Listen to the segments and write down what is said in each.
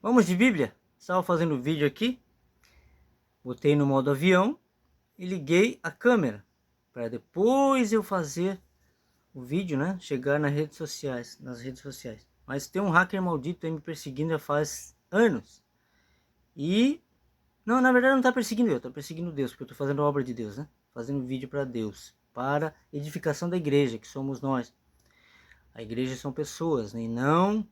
Vamos de Bíblia? Estava fazendo vídeo aqui, botei no modo avião e liguei a câmera para depois eu fazer o vídeo, né? Chegar nas redes sociais. Mas tem um hacker maldito aí me perseguindo já faz anos. E não, na verdade não está perseguindo eu, está perseguindo Deus, porque eu estou fazendo a obra de Deus, né? Fazendo vídeo para Deus, para edificação da igreja, que somos nós. A igreja são pessoas, né? E não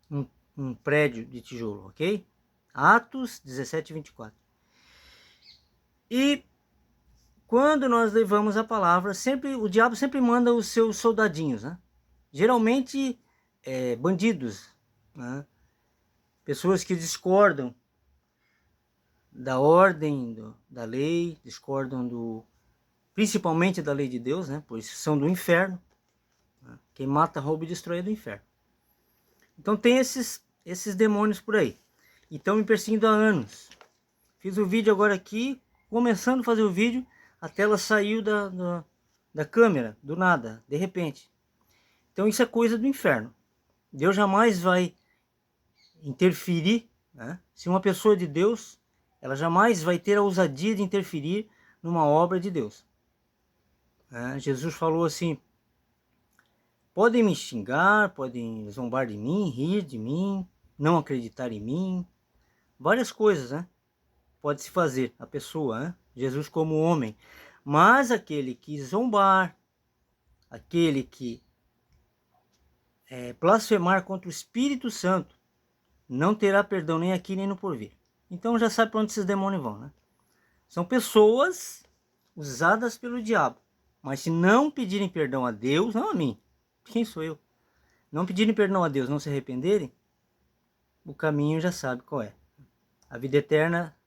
um, um prédio de tijolo, ok? Atos 17:24. E quando nós levamos a palavra, sempre o diabo sempre manda os seus soldadinhos, né? Geralmente bandidos, né? Pessoas que discordam da ordem, da lei, discordam principalmente da lei de Deus, né? Pois são do inferno. Né? Quem mata, rouba e destrói é do inferno. Então tem esses demônios por aí. E estão me perseguindo há anos. Fiz o vídeo agora aqui, começando a fazer o vídeo, a tela saiu da câmera, do nada, de repente. Então isso é coisa do inferno. Deus jamais vai interferir, né? Se uma pessoa de Deus, ela jamais vai ter a ousadia de interferir numa obra de Deus. Jesus falou assim: podem me xingar, podem zombar de mim, rir de mim, não acreditar em mim, várias coisas, né? Pode se fazer a pessoa, né? Jesus como homem, mas aquele que zombar, aquele que blasfemar contra o Espírito Santo, não terá perdão nem aqui nem no porvir. Então já sabe para onde esses demônios vão, né? São pessoas usadas pelo diabo, mas se não pedirem perdão a Deus, não a mim, quem sou eu? Não pedirem perdão a Deus, não se arrependerem, o caminho já sabe qual é. A vida eterna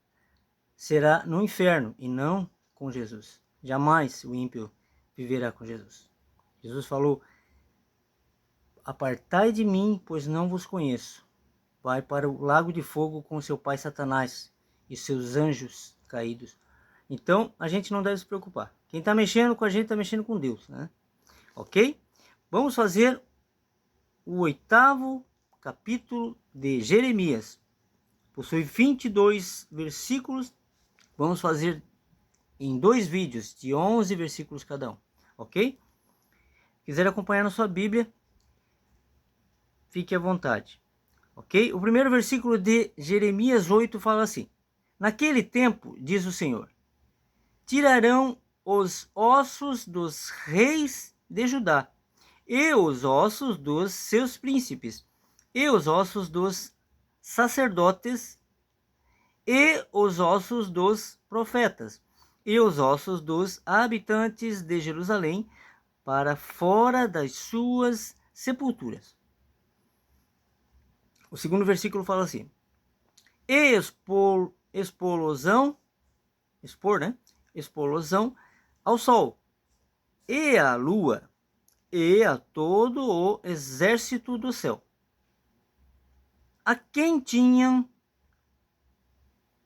será no inferno e não com Jesus. Jamais o ímpio viverá com Jesus. Jesus falou: apartai de mim, pois não vos conheço. Vai para o lago de fogo com seu pai Satanás e seus anjos caídos. Então, a gente não deve se preocupar. Quem está mexendo com a gente está mexendo com Deus, né? Ok? Vamos fazer o 8º capítulo de Jeremias. Possui 22 versículos. Vamos fazer em 2 vídeos de 11 versículos cada um, ok? Quiser acompanhar na sua Bíblia, fique à vontade, ok? O primeiro versículo de Jeremias 8 fala assim: naquele tempo, diz o Senhor, tirarão os ossos dos reis de Judá, e os ossos dos seus príncipes, e os ossos dos sacerdotes, e os ossos dos profetas, e os ossos dos habitantes de Jerusalém, para fora das suas sepulturas. O segundo versículo fala assim: expor, né? Explosão ao sol, e à lua, e a todo o exército do céu, a quem tinham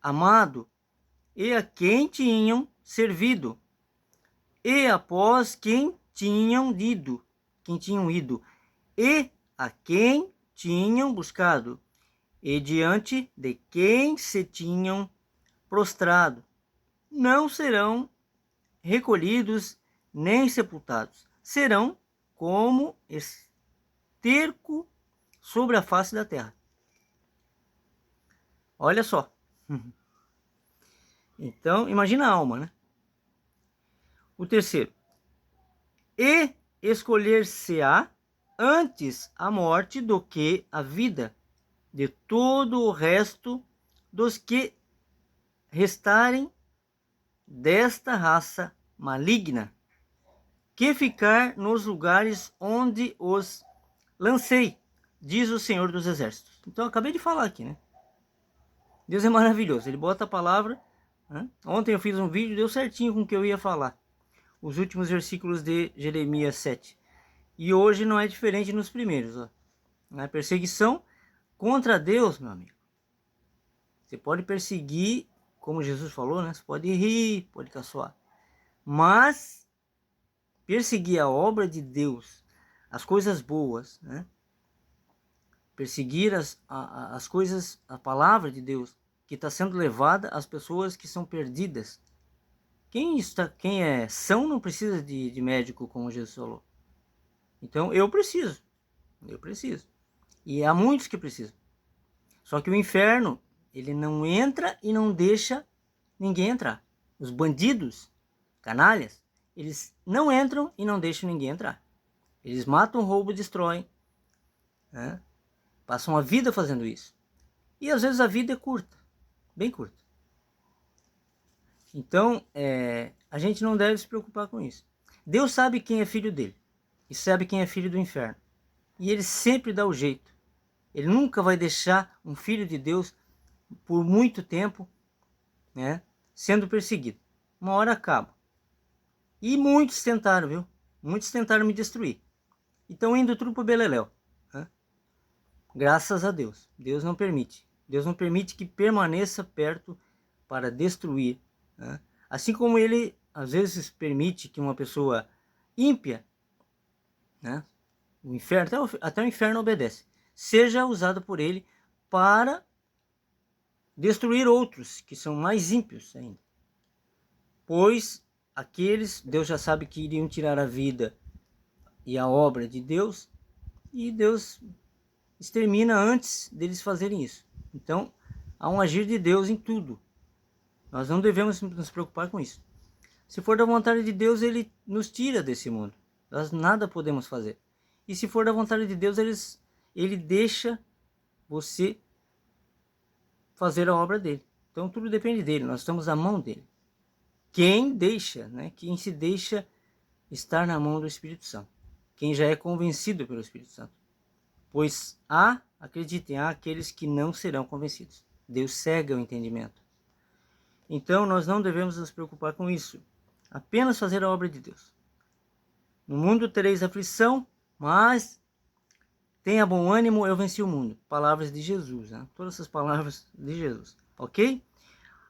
amado, e a quem tinham servido, e após quem tinham ido, e a quem tinham buscado, e diante de quem se tinham prostrado. Não serão recolhidos nem sepultados. Serão como esterco sobre a face da terra. Olha só. Então, imagina a alma, né? O terceiro. E escolher-se-á antes a morte do que a vida de todo o resto dos que restarem desta raça maligna, que ficar nos lugares onde os lancei, diz o Senhor dos Exércitos. Então, eu acabei de falar aqui, né? Deus é maravilhoso, ele bota a palavra, né? Ontem eu fiz um vídeo, deu certinho com o que eu ia falar. Os últimos versículos de Jeremias 7. E hoje não é diferente nos primeiros. Ó. A perseguição contra Deus, meu amigo. Você pode perseguir, como Jesus falou, né? Você pode rir, pode caçoar. Mas perseguir a obra de Deus, as coisas boas, né? perseguir as coisas, a palavra de Deus, que está sendo levada às pessoas que são perdidas. Quem é são não precisa de médico, como Jesus falou. Então eu preciso. E há muitos que precisam. Só que o inferno, ele não entra e não deixa ninguém entrar. Os bandidos, canalhas, eles não entram e não deixam ninguém entrar. Eles matam, roubam, destroem, né? Passam a vida fazendo isso. E às vezes a vida é curta, bem curta. Então, a gente não deve se preocupar com isso. Deus sabe quem é filho dele e sabe quem é filho do inferno. E ele sempre dá o jeito. Ele nunca vai deixar um filho de Deus por muito tempo, né, sendo perseguido. Uma hora acaba. E muitos tentaram, viu? Muitos tentaram me destruir. E estão indo tudo pro beleléu, né? Graças a Deus. Deus não permite. Deus não permite que permaneça perto para destruir, né? Assim como ele às vezes permite que uma pessoa ímpia, né, o inferno, até o inferno obedece, seja usado por ele para destruir outros que são mais ímpios ainda. Pois aqueles, Deus já sabe que iriam tirar a vida e a obra de Deus, e Deus extermina antes deles fazerem isso. Então, há um agir de Deus em tudo. Nós não devemos nos preocupar com isso. Se for da vontade de Deus, ele nos tira desse mundo. Nós nada podemos fazer. E se for da vontade de Deus, ele deixa você fazer a obra dele. Então tudo depende dele, nós estamos na mão dele. Quem se deixa estar na mão do Espírito Santo. Quem já é convencido pelo Espírito Santo. Pois acreditem, há aqueles que não serão convencidos. Deus cega o entendimento. Então nós não devemos nos preocupar com isso. Apenas fazer a obra de Deus. No mundo tereis aflição, mas tenha bom ânimo, eu venci o mundo. Palavras de Jesus, né? Todas essas palavras de Jesus, ok?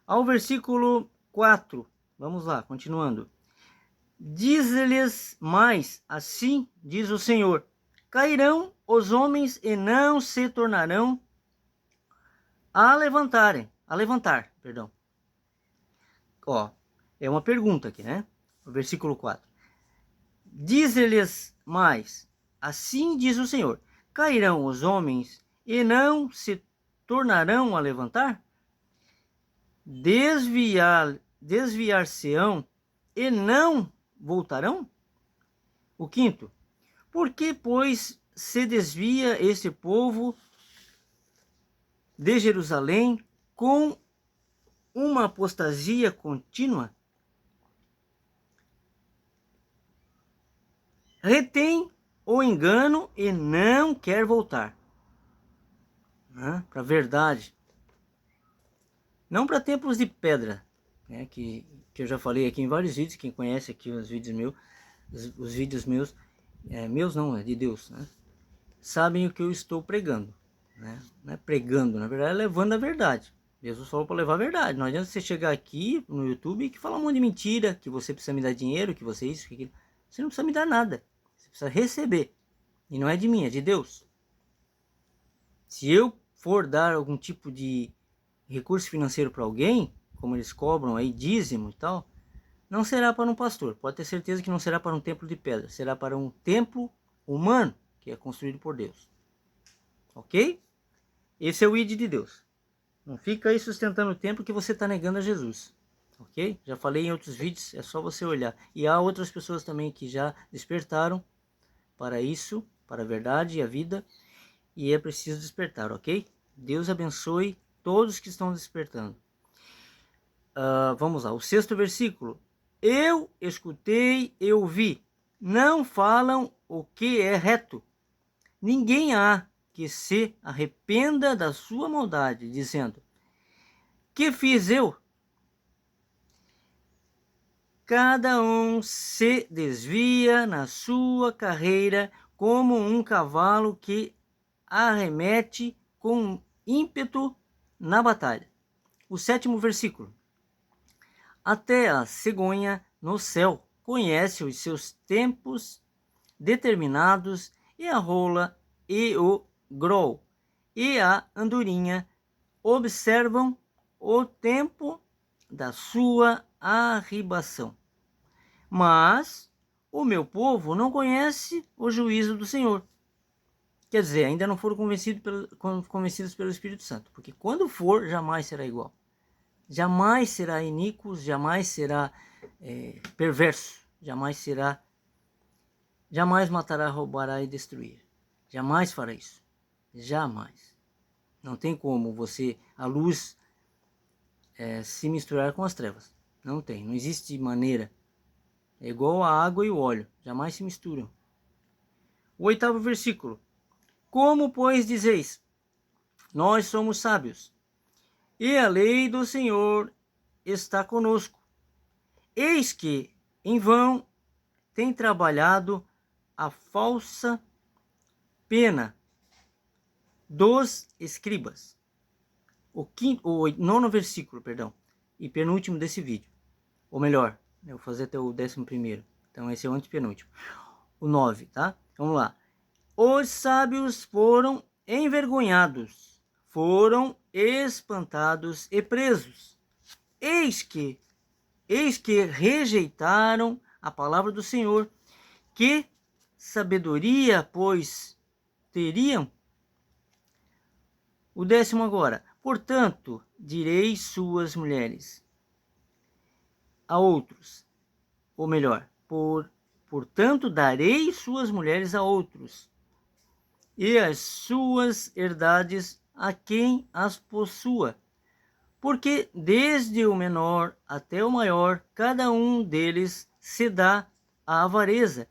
Ao versículo 4, vamos lá, continuando. Diz-lhes mais, assim diz o Senhor, cairão os homens e não se tornarão a levantar, perdão. Ó, é uma pergunta aqui, né? O versículo 4. Diz-lhes mais, assim diz o Senhor, cairão os homens e não se tornarão a levantar? Desviar-se-ão e não voltarão? O quinto, por que, pois, se desvia este povo de Jerusalém com uma apostasia contínua? Retém o engano e não quer voltar, né, para a verdade. Não para templos de pedra, né, que eu já falei aqui em vários vídeos. Quem conhece aqui os vídeos meus, meus não, é de Deus, né, sabem o que eu estou pregando, né? Não é pregando, na verdade é levando a verdade. Jesus falou para levar a verdade. Não adianta você chegar aqui no YouTube e falar um monte de mentira, que você precisa me dar dinheiro, que você isso, que aquilo. Você não precisa me dar nada, você precisa receber. E não é de mim, é de Deus. Se eu for dar algum tipo de recurso financeiro para alguém, como eles cobram aí, dízimo e tal, não será para um pastor. Pode ter certeza que não será para um templo de pedra. Será para um templo humano, que é construído por Deus. Ok? Esse é o ID de Deus. Não fica aí sustentando o templo que você está negando a Jesus. Ok? Já falei em outros vídeos, é só você olhar. E há outras pessoas também que já despertaram para isso, para a verdade e a vida. E é preciso despertar, ok? Deus abençoe todos que estão despertando. Vamos lá, o 6º versículo. Eu escutei, eu vi. Não falam o que é reto. Ninguém há que se arrependa da sua maldade, dizendo, que fiz eu? Cada um se desvia na sua carreira como um cavalo que arremete com ímpeto na batalha. O 7º versículo. Até a cegonha no céu conhece os seus tempos determinados, e a rola e o grol e a andorinha observam o tempo da sua arribação. Mas o meu povo não conhece o juízo do Senhor. Quer dizer, ainda não foram convencidos pelo Espírito Santo. Porque quando for, jamais será igual. Jamais será iníquo, jamais será perverso. Jamais matará, roubará e destruir. Jamais fará isso. Jamais. Não tem como a luz se misturar com as trevas. Não tem, não existe maneira. É igual a água e o óleo, jamais se misturam. O 8º versículo. Como, pois, dizeis, nós somos sábios, e a lei do Senhor está conosco. Eis que, em vão, tem trabalhado a falsa pena dos escribas. O 9º versículo, e penúltimo desse vídeo. Ou melhor, eu vou fazer até o 11º. Então esse é o antepenúltimo. O 9, tá? Vamos lá. Os sábios foram envergonhados, foram espantados e presos. Eis que rejeitaram a palavra do Senhor. Que sabedoria, pois, teriam? O 10º agora. Portanto, direi suas mulheres a outros, ou melhor, portanto darei suas mulheres a outros, e as suas herdades a quem as possua, porque desde o menor até o maior, cada um deles se dá à avareza,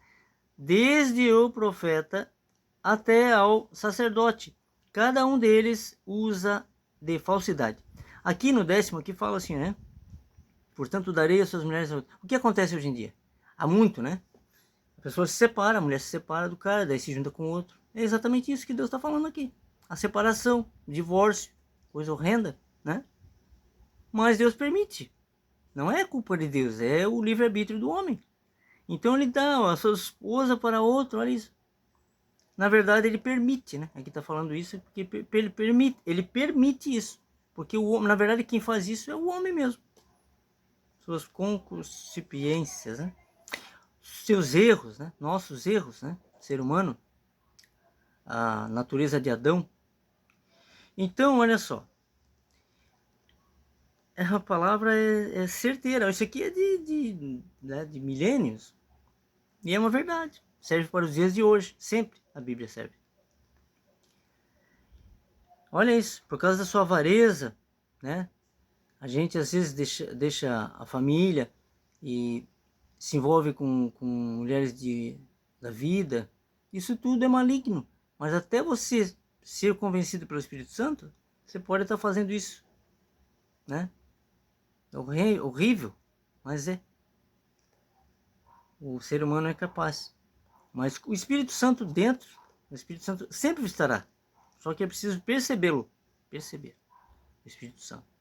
desde o profeta até ao sacerdote, cada um deles usa de falsidade. Aqui no 10º aqui fala assim, né? Portanto, darei as suas mulheres. O que acontece hoje em dia? Há muito, né? A pessoa se separa, a mulher se separa do cara, daí se junta com o outro. É exatamente isso que Deus está falando aqui. A separação, o divórcio, coisa horrenda, né? Mas Deus permite. Não é culpa de Deus, é o livre-arbítrio do homem. Então ele dá a sua esposa para outro, olha isso. Na verdade ele permite, né? Aqui está falando isso porque ele permite isso. Porque o homem, na verdade quem faz isso é o homem mesmo. Suas concupiscências, né? Seus erros, né? Nossos erros, né? Ser humano, a natureza de Adão. Então, olha só, a palavra é certeira. Isso aqui é de milênios e é uma verdade. Serve para os dias de hoje, sempre a Bíblia serve. Olha isso, por causa da sua avareza, né? A gente às vezes deixa a família e se envolve com mulheres da vida. Isso tudo é maligno. Mas até você ser convencido pelo Espírito Santo, você pode estar fazendo isso, né? É horrível, mas é. O ser humano é capaz. Mas o Espírito Santo dentro, o Espírito Santo sempre estará. Só que é preciso percebê-lo. Perceber o Espírito Santo.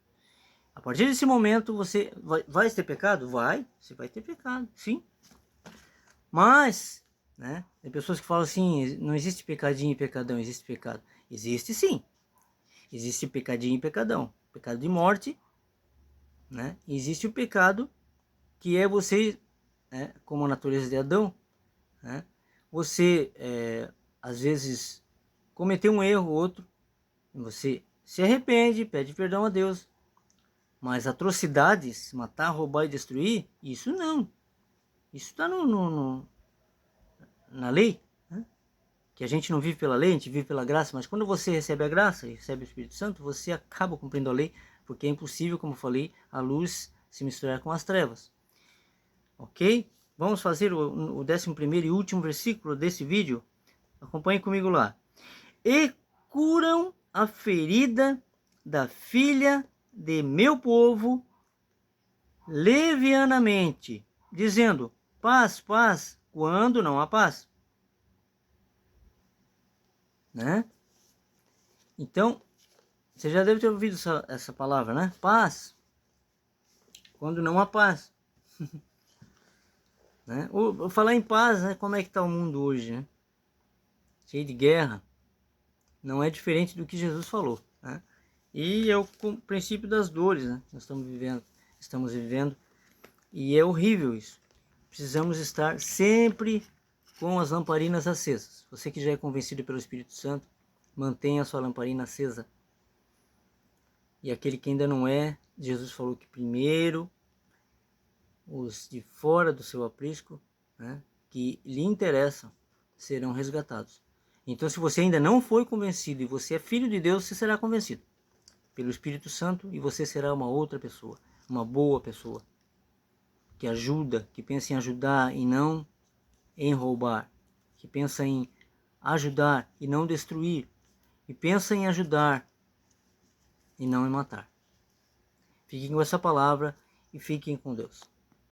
A partir desse momento, você vai ter pecado? Vai, você vai ter pecado, sim. Mas, né, tem pessoas que falam assim, não existe pecadinho e pecadão, existe pecado. Existe sim. Existe pecadinho e pecadão. Pecado de morte, né? Existe o pecado que é você, né, como a natureza de Adão, né? Você, às vezes, cometeu um erro ou outro, você se arrepende, pede perdão a Deus. Mas atrocidades, matar, roubar e destruir, isso não. Isso está na lei, né? Que a gente não vive pela lei, a gente vive pela graça. Mas quando você recebe a graça e recebe o Espírito Santo, você acaba cumprindo a lei, porque é impossível, como eu falei, a luz se misturar com as trevas. Ok? Vamos fazer o 11º e último versículo desse vídeo. Acompanhe comigo lá. E curam a ferida da filha de meu povo levianamente, dizendo, paz, paz, quando não há paz. Né? Então, você já deve ter ouvido essa palavra, né? Paz, quando não há paz. Né? Falar em paz, né? Como é que está o mundo hoje, né? Cheio de guerra, Não é diferente do que Jesus falou, né? E é o princípio das dores, né? Nós estamos vivendo, e é horrível isso. Precisamos estar sempre com as lamparinas acesas. Você que já é convencido pelo Espírito Santo, mantenha a sua lamparina acesa. E aquele que ainda não é, Jesus falou que primeiro os de fora do seu aprisco, né, que lhe interessam, serão resgatados. Então, se você ainda não foi convencido e você é filho de Deus, você será convencido pelo Espírito Santo e você será uma outra pessoa, uma boa pessoa, que ajuda, que pensa em ajudar e não em roubar, que pensa em ajudar e não destruir, e pensa em ajudar e não em matar. Fiquem com essa palavra e fiquem com Deus.